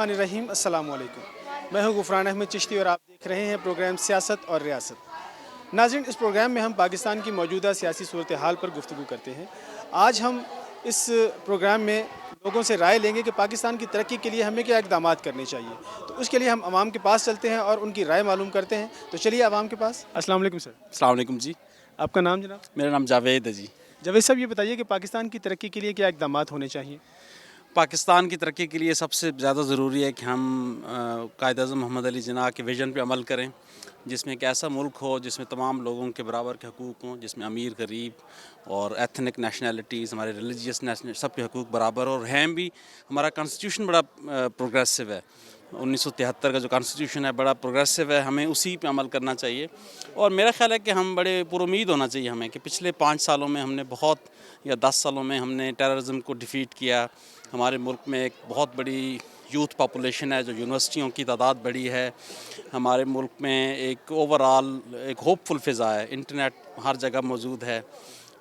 बिस्मिल्लाहिर्रहमानिर्रहीम। अस्सलाम वालेकुम। मैं हूं गुफरान अहमद चिश्ती और आप देख रहे हैं प्रोग्राम सियासत और रियासत। नाज़रीन, इस प्रोग्राम में हम पाकिस्तान की मौजूदा सियासी सूरत हाल पर गुफ्तगू करते हैं। आज हम इस प्रोग्राम में लोगों से राय लेंगे कि पाकिस्तान की तरक्की के लिए हमें क्या इक़दाम करने चाहिए। तो उसके लिए हम आवाम के पास चलते हैं और उनकी राय मालूम करते हैं। तो चलिए आवाम के पास। अस्सलाम वालेकुम सर। अस्सलाम वालेकुम जी। आपका नाम जनाब? मेरा नाम जावेद है जी। जावेद साहब, ये बताइए कि पाकिस्तान की तरक्की के लिए क्या इक़दाम होने चाहिए। पाकिस्तान की तरक्की के लिए सबसे ज़्यादा ज़रूरी है कि हम कायद-ए-आज़म मोहम्मद अली जिन्ना के विज़न पे अमल करें, जिसमें एक ऐसा मुल्क हो जिसमें तमाम लोगों के बराबर के हकूक़ हों, जिसमें अमीर गरीब और एथनिक नेशनैलिटीज़, हमारे रिलीजियस नेशनल सब के हकूक़ बराबर और हैं भी। हमारा कॉन्स्टिट्यूशन बड़ा प्रोग्रेसिव है। 1973 का जो कॉन्स्टिट्यूशन है बड़ा प्रोग्रेसिव है, हमें उसी पे अमल करना चाहिए। और मेरा ख़्याल है कि हम बड़े पुरुमीद होना चाहिए हमें कि पिछले 5 सालों में हमने बहुत या 10 सालों में हमने टेररिज्म को डिफ़ीट किया। हमारे मुल्क में एक बहुत बड़ी यूथ पॉपुलेशन है, जो यूनिवर्सिटियों की तादाद बड़ी है। हमारे मुल्क में एक ओवरऑल एक होपफुल फ़िज़ा है, इंटरनेट हर जगह मौजूद है।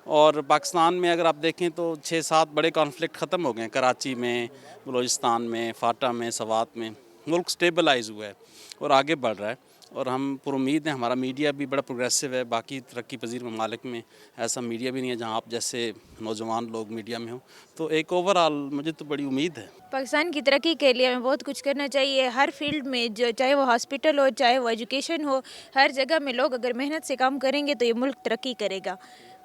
और पाकिस्तान में अगर आप देखें तो 6-7 बड़े कॉन्फ्लिक्ट ख़त्म हो गए हैं, कराची में, बलूचिस्तान में, फाटा में, सवात में। मुल्क स्टेबलाइज़ हुआ है और आगे बढ़ रहा है और हम पुरुमीद हैं। हमारा मीडिया भी बड़ा प्रोग्रेसिव है। बाकी तरक्की पजीर ममालिक में ऐसा मीडिया भी नहीं है जहाँ आप जैसे नौजवान लोग मीडिया में हो। तो एक ओवरऑल मुझे तो बड़ी उम्मीद है। पाकिस्तान की तरक्की के लिए हमें बहुत कुछ करना चाहिए हर फील्ड में, जो चाहे वो हॉस्पिटल हो, चाहे वो एजुकेशन हो, हर जगह में लोग अगर मेहनत से काम करेंगे तो ये मुल्क तरक्की करेगा।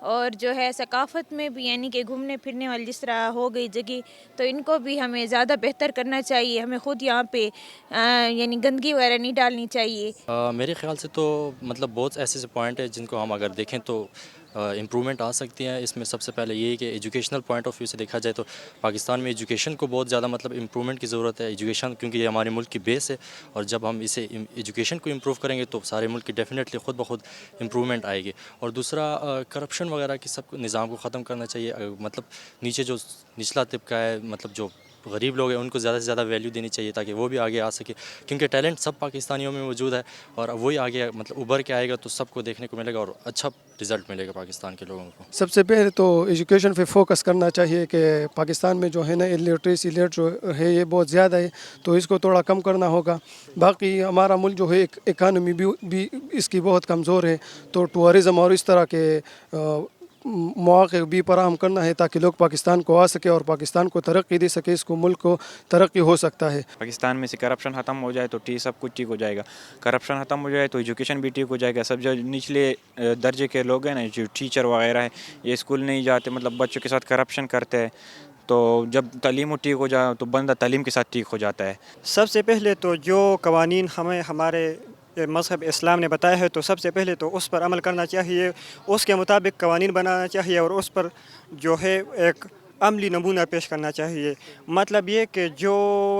और जो है सकाफ़त में भी, यानी कि घूमने फिरने वाली जिस तरह हो गई जगह, तो इनको भी हमें ज़्यादा बेहतर करना चाहिए। हमें ख़ुद यहाँ पे यानी गंदगी वगैरह नहीं डालनी चाहिए। मेरे ख़्याल से तो मतलब बहुत ऐसे पॉइंट है जिनको हम अगर देखें तो इम्प्रूवमेंट आ सकती है। इसमें सबसे पहले ये है कि एजुकेशनल पॉइंट ऑफ व्यू से देखा जाए तो पाकिस्तान में एजुकेशन को बहुत ज़्यादा मतलब इम्प्रूवमेंट की ज़रूरत है। एजुकेशन क्योंकि ये हमारे मुल्क की बेस है और जब हम इसे एजुकेशन को इम्प्रूव करेंगे तो सारे मुल्क की डेफिनेटली ख़ुद ब खुद इम्प्रूवमेंट आएगी। और दूसरा करप्शन वगैरह की सब निज़ाम को ख़त्म करना चाहिए। मतलब नीचे जो निचला तबका है, मतलब जो गरीब लोग हैं, उनको ज़्यादा से ज़्यादा वैल्यू देनी चाहिए ताकि वो भी आगे आ सके, क्योंकि टैलेंट सब पाकिस्तानियों में मौजूद है और वही आगे मतलब उभर के आएगा तो सबको देखने को मिलेगा और अच्छा रिज़ल्ट मिलेगा पाकिस्तान के लोगों को। सबसे पहले तो एजुकेशन पे फोकस करना चाहिए कि पाकिस्तान में जो है ना इलिटरेसी रेट जो है ये बहुत ज़्यादा है, तो इसको थोड़ा कम करना होगा। बाकी हमारा मुल्क जो है इकानमी भी इसकी बहुत कमज़ोर है, तो टूरिज़म और इस तरह के मौक़े भी फराहम करना है ताकि लोग पाकिस्तान को आ सके और पाकिस्तान को तरक्की दे सके, इसको मुल्क को तरक्की हो सकता है। पाकिस्तान में से करप्शन ख़त्म हो जाए तो सब कुछ ठीक हो जाएगा। करप्शन ख़त्म हो जाए तो एजुकेशन भी ठीक हो जाएगा। सब जो निचले दर्जे के लोग हैं ना, जो टीचर वगैरह हैं, ये स्कूल नहीं जाते, मतलब बच्चों के साथ करप्शन करते हैं। तो जब तालीम ठीक हो जाए तो बंदा तालीम के साथ ठीक हो जाता है। सबसे पहले तो जो कवानीन हमें हमारे मज़हब इस्लाम ने बताया है तो सबसे पहले तो उस पर अमल करना चाहिए, उसके मुताबिक कवानीन बनाना चाहिए और उस पर जो है एक अमली नमूना पेश करना चाहिए। मतलब ये कि जो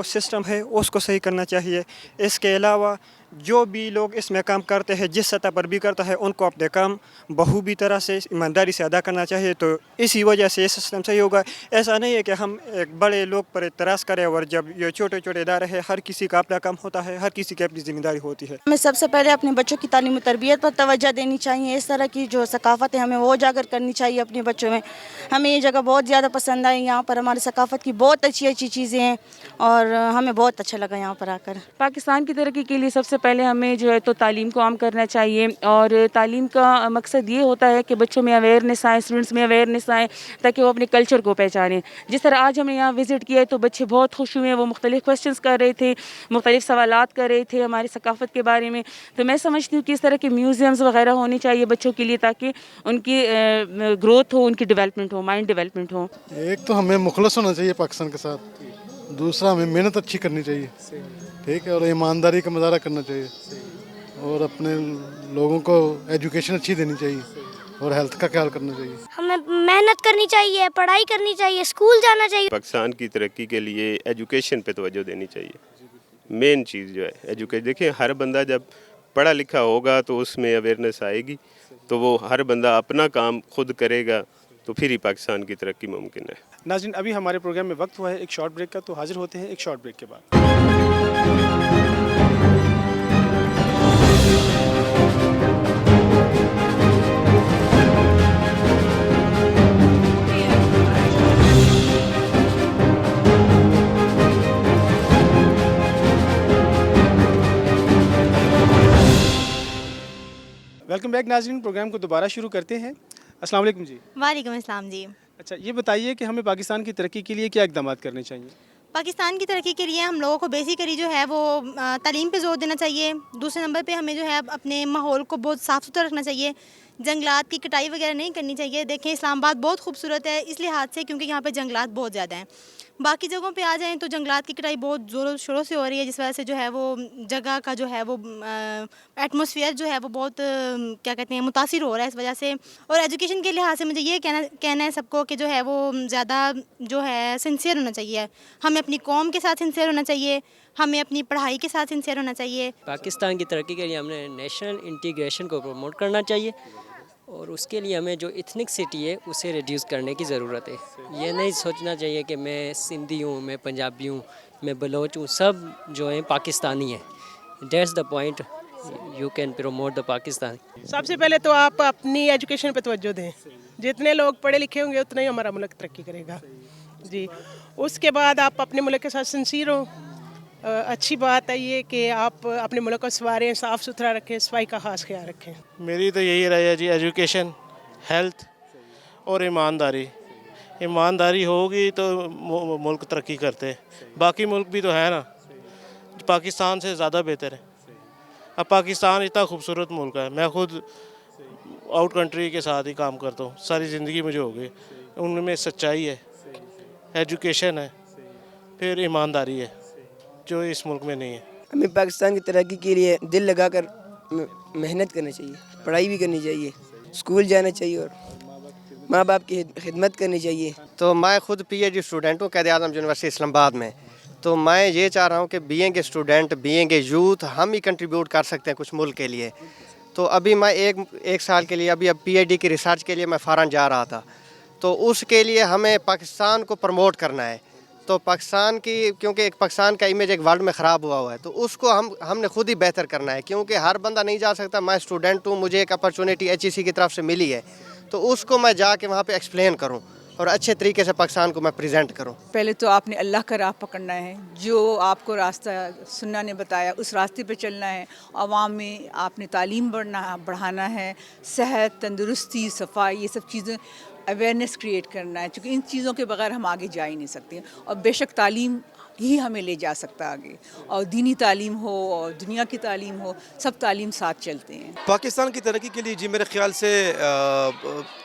सिस्टम है उसको सही करना चाहिए। इसके अलावा जो भी लोग इसमें काम करते हैं, जिस सतह पर भी करता है, उनको अपने काम बखूबी तरह से ईमानदारी से अदा करना चाहिए। तो इसी वजह से ये सिस्टम सही होगा। ऐसा नहीं है कि हम एक बड़े लोग पर इतराज़ करें और जब ये छोटे छोटे इदारे हैं, हर किसी का अपना काम होता है, हर किसी की अपनी ज़िम्मेदारी होती है। हमें सबसे पहले अपने बच्चों की तालीम और तरबियत पर तवज्जो देनी चाहिए। इस तरह की जो सकाफ़त है हमें वो उजागर करनी चाहिए अपने बच्चों में। हमें ये जगह बहुत ज़्यादा पसंद आई, यहाँ पर हमारी सकाफ़त की बहुत अच्छी चीज़ें हैं और हमें बहुत अच्छा लगा यहाँ पर आकर। पाकिस्तान की तरक्की के लिए सबसे पहले हमें जो है तो तालीम को आम करना चाहिए और तालीम का मकसद ये होता है कि बच्चों में अवेयरनेस आए, स्टूडेंट्स में अवेयरनेस आए ताकि वो अपने कल्चर को पहचानें। जिस तरह आज हमने यहाँ विज़िट किया है तो बच्चे बहुत खुश हुए, वो मुख्तलिफ़ क्वेश्चंस कर रहे थे, मुख्तलिफ़ सवालात कर रहे थे हमारी सकाफ़त के बारे में। तो मैं समझती हूँ कि इस तरह के म्यूज़ियम्स वगैरह होने चाहिए बच्चों के लिए ताकि उनकी ग्रोथ हो, उनकी डेवलपमेंट हो, माइंड डेवलपमेंट हो। एक तो हमें मुखलस होना चाहिए पाकिस्तान के साथ, दूसरा हमें मेहनत अच्छी करनी चाहिए, ठीक है, और ईमानदारी का मुजाहरा करना चाहिए और अपने लोगों को एजुकेशन अच्छी देनी चाहिए और हेल्थ का ख्याल करना चाहिए। हमें मेहनत करनी चाहिए, पढ़ाई करनी चाहिए, स्कूल जाना चाहिए। पाकिस्तान की तरक्की के लिए एजुकेशन पे तवज्जो देनी चाहिए। मेन चीज़ जो है एजुकेशन। देखिए, हर बंदा जब पढ़ा लिखा होगा तो उसमें अवेयरनेस आएगी, तो वो हर बंदा अपना काम खुद करेगा तो फिर ही पाकिस्तान की तरक्की मुमकिन है। नाज़रीन, अभी हमारे प्रोग्राम में वक्त हुआ है एक शॉर्ट ब्रेक का, तो हाजिर होते हैं एक शॉर्ट ब्रेक के बाद। वेलकम बैक नाज़रीन, प्रोग्राम को दोबारा शुरू करते हैं। अस्सलाम वालेकुम जी। वालेकुम अस्सलाम जी। अच्छा, ये बताइए कि हमें पाकिस्तान की तरक्की के लिए क्या इक़दाम करने चाहिए? पाकिस्तान की तरक्की के लिए हम लोगों को बेसिकली जो है वो तालीम पे ज़ोर देना चाहिए। दूसरे नंबर पे हमें जो है अपने माहौल को बहुत साफ़ सुथरा रखना चाहिए। जंगलात की कटाई वगैरह नहीं करनी चाहिए। देखें, इस्लामाबाद बहुत खूबसूरत है इस लिहाज से क्योंकि यहाँ पे जंगलात बहुत ज़्यादा हैं। बाकी जगहों पे आ जाएं तो जंगलात की कटाई बहुत ज़ोरों शोरों से हो रही है, जिस वजह से जो है वो जगह का जो है वो एटमॉस्फेयर जो है वो बहुत क्या कहते हैं मुतासिर हो रहा है इस वजह से। और एजुकेशन के लिहाज से मुझे ये कहना है सबको कि जो है वो ज़्यादा जो है सिंसियर होना चाहिए। हमें अपनी कौम के साथ सिंसियर होना चाहिए, हमें अपनी पढ़ाई के साथ सिंसियर होना चाहिए। पाकिस्तान की तरक्की के लिए हमने नेशनल इंटीग्रेशन को प्रमोट करना चाहिए और उसके लिए हमें जो इथनिकसिटी है उसे रिड्यूस करने की ज़रूरत है। ये नहीं सोचना चाहिए कि मैं सिंधी हूँ, मैं पंजाबी हूँ, मैं बलोच हूँ, सब जो हैं पाकिस्तानी हैं। That's the point, you can promote the Pakistan. सबसे पहले तो आप अपनी एजुकेशन पे तवज्जो दें। जितने लोग पढ़े लिखे होंगे उतना ही हमारा मुल्क तरक्की करेगा जी। उसके बाद आप अपने मुल्क के साथ सिंसियर हो। अच्छी बात है ये कि आप अपने मुल्क को संवारें, साफ़ सुथरा रखें, सफाई का ख़ास ख्याल रखें। मेरी तो यही राय है जी, एजुकेशन, हेल्थ और ईमानदारी। ईमानदारी होगी तो मुल्क तरक्की करते हैं। बाकी मुल्क भी तो है ना, पाकिस्तान से ज़्यादा बेहतर है। अब पाकिस्तान इतना खूबसूरत मुल्क है, मैं खुद आउट कंट्री के साथ ही काम करता हूँ, सारी ज़िंदगी मुझे हो गई। उनमें सच्चाई है, एजुकेशन है, फिर ईमानदारी है, जो इस मुल्क में नहीं है। हमें पाकिस्तान की तरक्की के लिए दिल लगाकर मेहनत करनी चाहिए, पढ़ाई भी करनी चाहिए, स्कूल जाना चाहिए और माँ बाप की खिदमत करनी चाहिए। तो मैं खुद PhD स्टूडेंट हूँ क़ायद-ए-आज़म यूनिवर्सिटी इस्लामाबाद में। तो मैं ये चाह रहा हूँ कि being a student, being a youth, हम ही कंट्रीब्यूट कर सकते हैं कुछ मुल्क के लिए। तो अभी मैं एक साल के लिए अब PhD की रिसर्च के लिए मैं फ़ॉरेन जा रहा था, तो उसके लिए हमें पाकिस्तान को प्रमोट करना है। तो पाकिस्तान की, क्योंकि एक पाकिस्तान का इमेज एक वर्ल्ड में ख़राब हुआ है, तो उसको हमने खुद ही बेहतर करना है, क्योंकि हर बंदा नहीं जा सकता। मैं स्टूडेंट हूँ, मुझे एक अपॉर्चुनिटी HEC की तरफ से मिली है, तो उसको मैं जाके वहाँ पे एक्सप्लेन करूँ और अच्छे तरीके से पाकिस्तान को मैं प्रेजेंट करूँ। पहले तो आपने अल्लाह का राह पकड़ना है, जो आपको रास्ता सुन्ना ने बताया उस रास्ते पे चलना है। आवाम में आपने तालीम बढ़ाना है, सेहत, तंदुरुस्ती, सफाई, ये सब चीज़ें अवेयरनेस क्रिएट करना है, क्योंकि इन चीज़ों के बगैर हम आगे जा ही नहीं सकते। और बेशक तालीम ही हमें ले जा सकता है आगे, और दीनी तालीम हो और दुनिया की तालीम हो, सब तालीम साथ चलते हैं। पाकिस्तान की तरक्की के लिए जी मेरे ख्याल से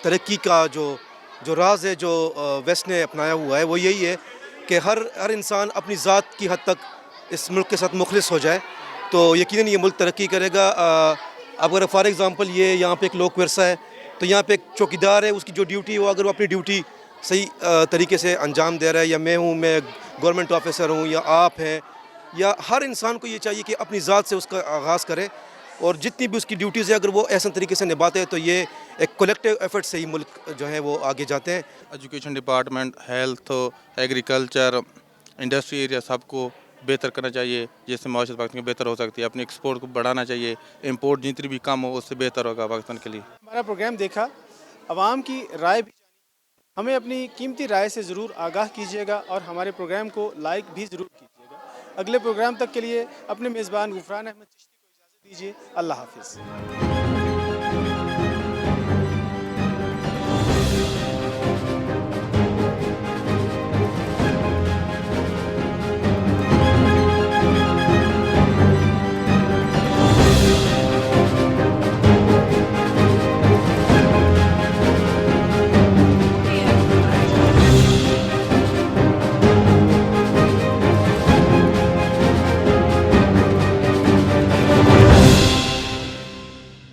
तरक्की का जो राज है, जो वेस्ट ने अपनाया हुआ है, वो यही है कि हर इंसान अपनी ज़ात की हद तक इस मुल्क के साथ मुखलिस हो जाए, तो यकीनन ये मुल्क तरक्की करेगा। अगर फॉर एग्ज़ाम्पल ये यहाँ पे एक लोक विरसा है, तो यहाँ पे एक चौकीदार है, उसकी जो ड्यूटी है वो अगर वो अपनी ड्यूटी सही तरीके से अंजाम दे रहा है, या मैं गवर्नमेंट ऑफिसर हूँ, या आप हैं, या हर इंसान को ये चाहिए कि अपनी ज़ात से उसका आगाज़ करे, और जितनी भी उसकी ड्यूटीज़ है अगर वो ऐसे तरीके से निभाते हैं तो ये एक कलेक्टिव एफर्ट से ही मुल्क जो है वो आगे जाते हैं। Education department, health, agriculture, industry area सबको बेहतर करना चाहिए, जिससे माशरत पाकिस्तान की बेहतर हो सकती है। अपने एक्सपोर्ट को बढ़ाना चाहिए, इंपोर्ट जितनी भी कम हो उससे बेहतर होगा पाकिस्तान के लिए। हमारा प्रोग्राम देखा, आवाम की राय भी, हमें अपनी कीमती राय से ज़रूर आगाह कीजिएगा और हमारे प्रोग्राम को लाइक भी ज़रूर कीजिएगा। अगले प्रोग्राम तक के लिए अपने मेज़बान गुफरान अहमद चिश्ती को इजाज़त दीजिए। अल्लाह हाफ़िज़।